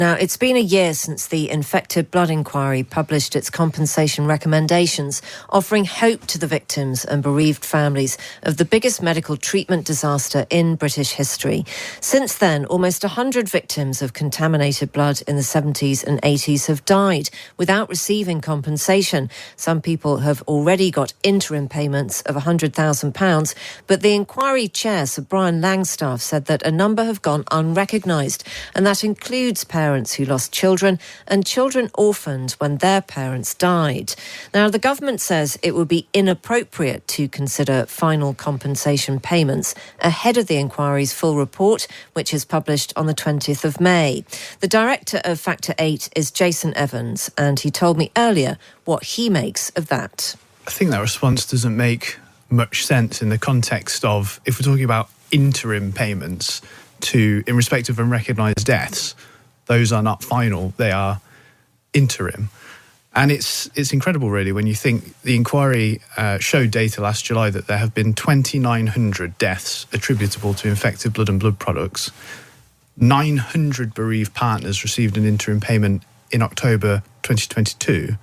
Now, it's been a year since the Infected Blood Inquiry published its compensation recommendations, offering hope to the victims and bereaved families of the biggest medical treatment disaster in British history. Since then, almost 100 victims of contaminated blood in the 70s and 80s have died without receiving compensation. Some people have already got interim payments of £100,000, but the inquiry chair, Sir Brian Langstaff, said that a number have gone unrecognised, and that includes parents who lost children and children orphaned when their parents died. Now, the government says it would be inappropriate to consider final compensation payments ahead of the inquiry's full report, which is published on the 20th of May. The director of Factor 8 is Jason Evans, and he told me earlier what he makes of that. I think that response doesn't make much sense in the context of, if we're talking about interim payments in respect of unrecognised deaths, those are not final, they are interim. And it's incredible, really, when you think the inquiry showed data last July that there have been 2,900 deaths attributable to infected blood and blood products. 900 bereaved partners received an interim payment in October 2022,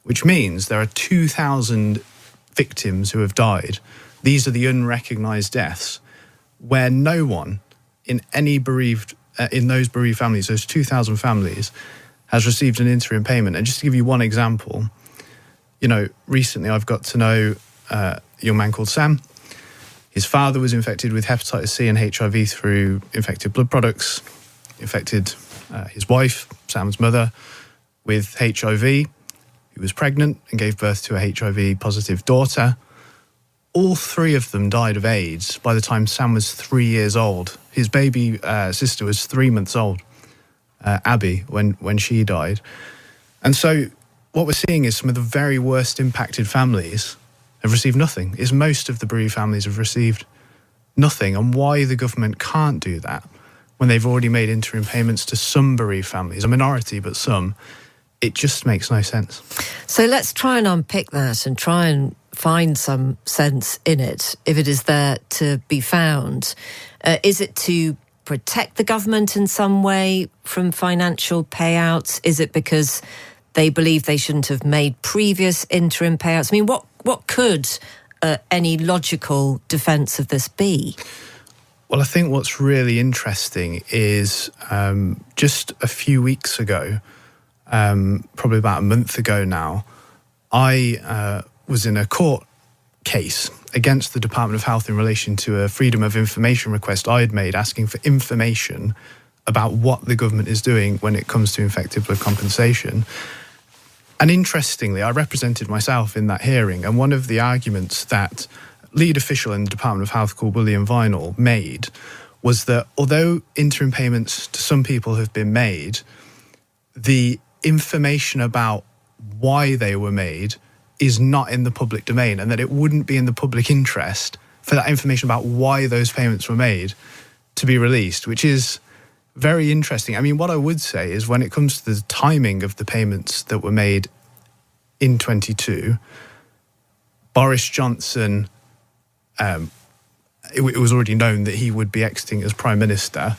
which means there are 2,000 victims who have died. These are the unrecognised deaths, where no one in any in those bereaved families, those 2,000 families, has received an interim payment. And just to give you one example, recently I've got to know a young man called Sam. His father was infected with hepatitis C and HIV through infected blood products, infected his wife, Sam's mother, with HIV, who was pregnant and gave birth to a HIV-positive daughter. All three of them died of AIDS by the time Sam was 3 years old. His baby sister was 3 months old, Abby, when she died. And so what we're seeing is some of the very worst impacted families have received nothing. Most of the bereaved families have received nothing. And why the government can't do that when they've already made interim payments to some bereaved families, a minority, but some, it just makes no sense. So let's try and unpick that and try and find some sense in it, if it is there to be found. Is it to protect the government in some way from financial payouts? Is it because they believe they shouldn't have made previous interim payouts? I mean, what could any logical defence of this be? Well, I think what's really interesting is just a few weeks ago, probably about a month ago now, I was in a court case against the Department of Health in relation to a freedom of information request I had made asking for information about what the government is doing when it comes to infected blood compensation. And interestingly, I represented myself in that hearing, and one of the arguments that lead official in the Department of Health called William Vinall made was that although interim payments to some people have been made, the information about why they were made is not in the public domain, and that it wouldn't be in the public interest for that information about why those payments were made to be released, which is very interesting. I mean, what I would say is when it comes to the timing of the payments that were made in 22, Boris Johnson, it was already known that he would be exiting as Prime Minister.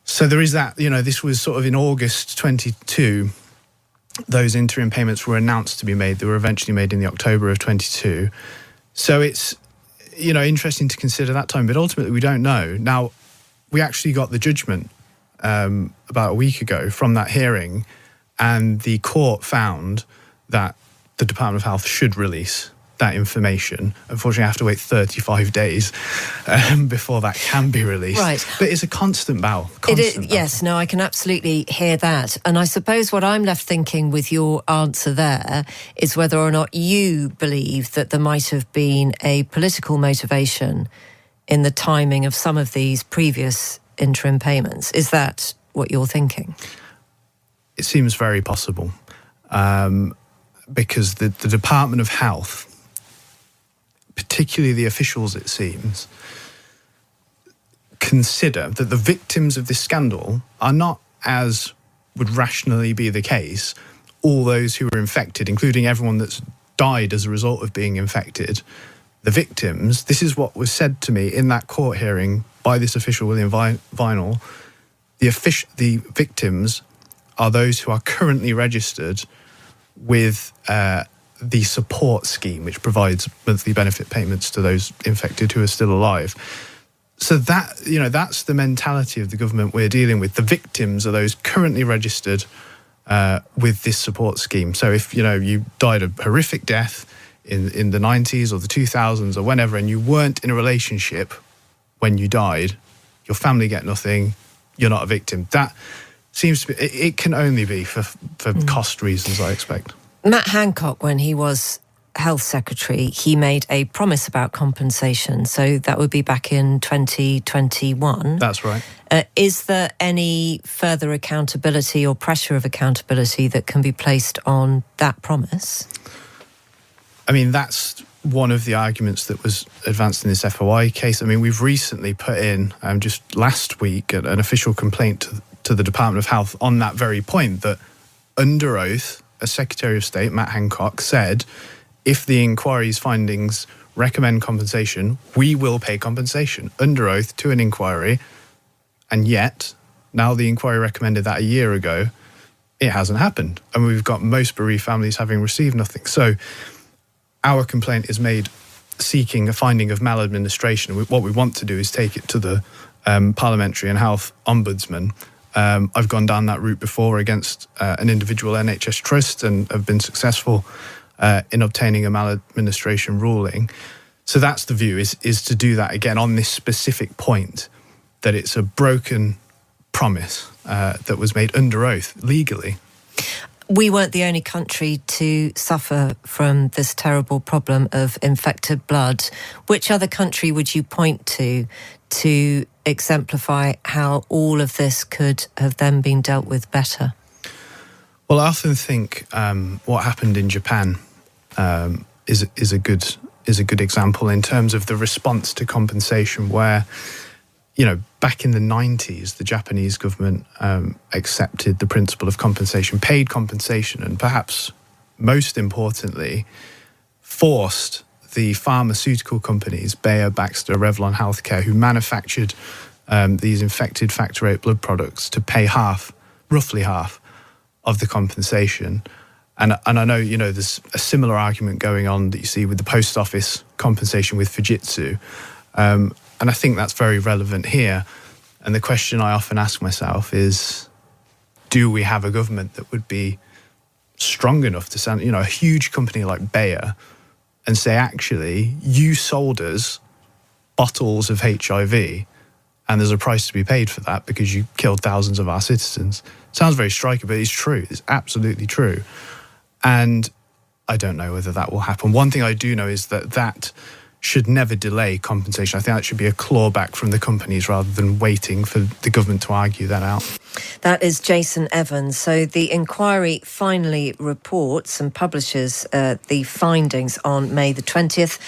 So there is that, this was sort of in August 22, those interim payments were announced to be made. They were eventually made in the October of 22. So it's, interesting to consider that time, but ultimately we don't know. Now, we actually got the judgment about a week ago from that hearing, and the court found that the Department of Health should release that information. Unfortunately, I have to wait 35 days before that can be released. Right. But it's a constant battle. Yes, no, I can absolutely hear that. And I suppose what I'm left thinking with your answer there is whether or not you believe that there might have been a political motivation in the timing of some of these previous interim payments. Is that what you're thinking? It seems very possible. Because the Department of Health, particularly the officials, it seems, consider that the victims of this scandal are not, as would rationally be the case, all those who were infected, including everyone that's died as a result of being infected. The victims, this is what was said to me in that court hearing by this official, William Vinall, the victims are those who are currently registered with the support scheme, which provides monthly benefit payments to those infected who are still alive. So that's the mentality of the government we're dealing with. The victims are those currently registered with this support scheme. So if you died a horrific death in the 90s or the 2000s or whenever, and you weren't in a relationship when you died, your family get nothing. You're not a victim. That seems to be. It can only be for cost reasons, I expect. Matt Hancock, when he was Health Secretary, he made a promise about compensation. So that would be back in 2021. That's right. Is there any further accountability or pressure of accountability that can be placed on that promise? I mean, that's one of the arguments that was advanced in this FOI case. I mean, we've recently put in, just last week, an official complaint to the Department of Health on that very point, that under oath, a Secretary of State, Matt Hancock, said, if the inquiry's findings recommend compensation, we will pay compensation under oath to an inquiry. And yet, now the inquiry recommended that a year ago, it hasn't happened. And we've got most bereaved families having received nothing. So our complaint is made seeking a finding of maladministration. What we want to do is take it to the Parliamentary and Health Ombudsman. I've gone down that route before against an individual NHS trust and have been successful in obtaining a maladministration ruling. So that's the view, is to do that again on this specific point, that it's a broken promise that was made under oath legally. We weren't the only country to suffer from this terrible problem of infected blood. Which other country would you point to exemplify how all of this could have then been dealt with better? Well, I often think what happened in Japan is a good example in terms of the response to compensation, where back in the 90s, the Japanese government accepted the principle of compensation, paid compensation, and perhaps most importantly, forced the pharmaceutical companies, Bayer, Baxter, Revlon Healthcare, who manufactured these infected factor VIII blood products, to pay roughly half of the compensation. And I know, there's a similar argument going on that you see with the post office compensation with Fujitsu. And I think that's very relevant here. And the question I often ask myself is, do we have a government that would be strong enough to send, a huge company like Bayer and say, actually, you sold us bottles of HIV and there's a price to be paid for that because you killed thousands of our citizens. Sounds very striking, but it's true. It's absolutely true. And I don't know whether that will happen. One thing I do know is that should never delay compensation. I think that should be a clawback from the companies rather than waiting for the government to argue that out. That is Jason Evans. So the inquiry finally reports and publishes the findings on May the 20th.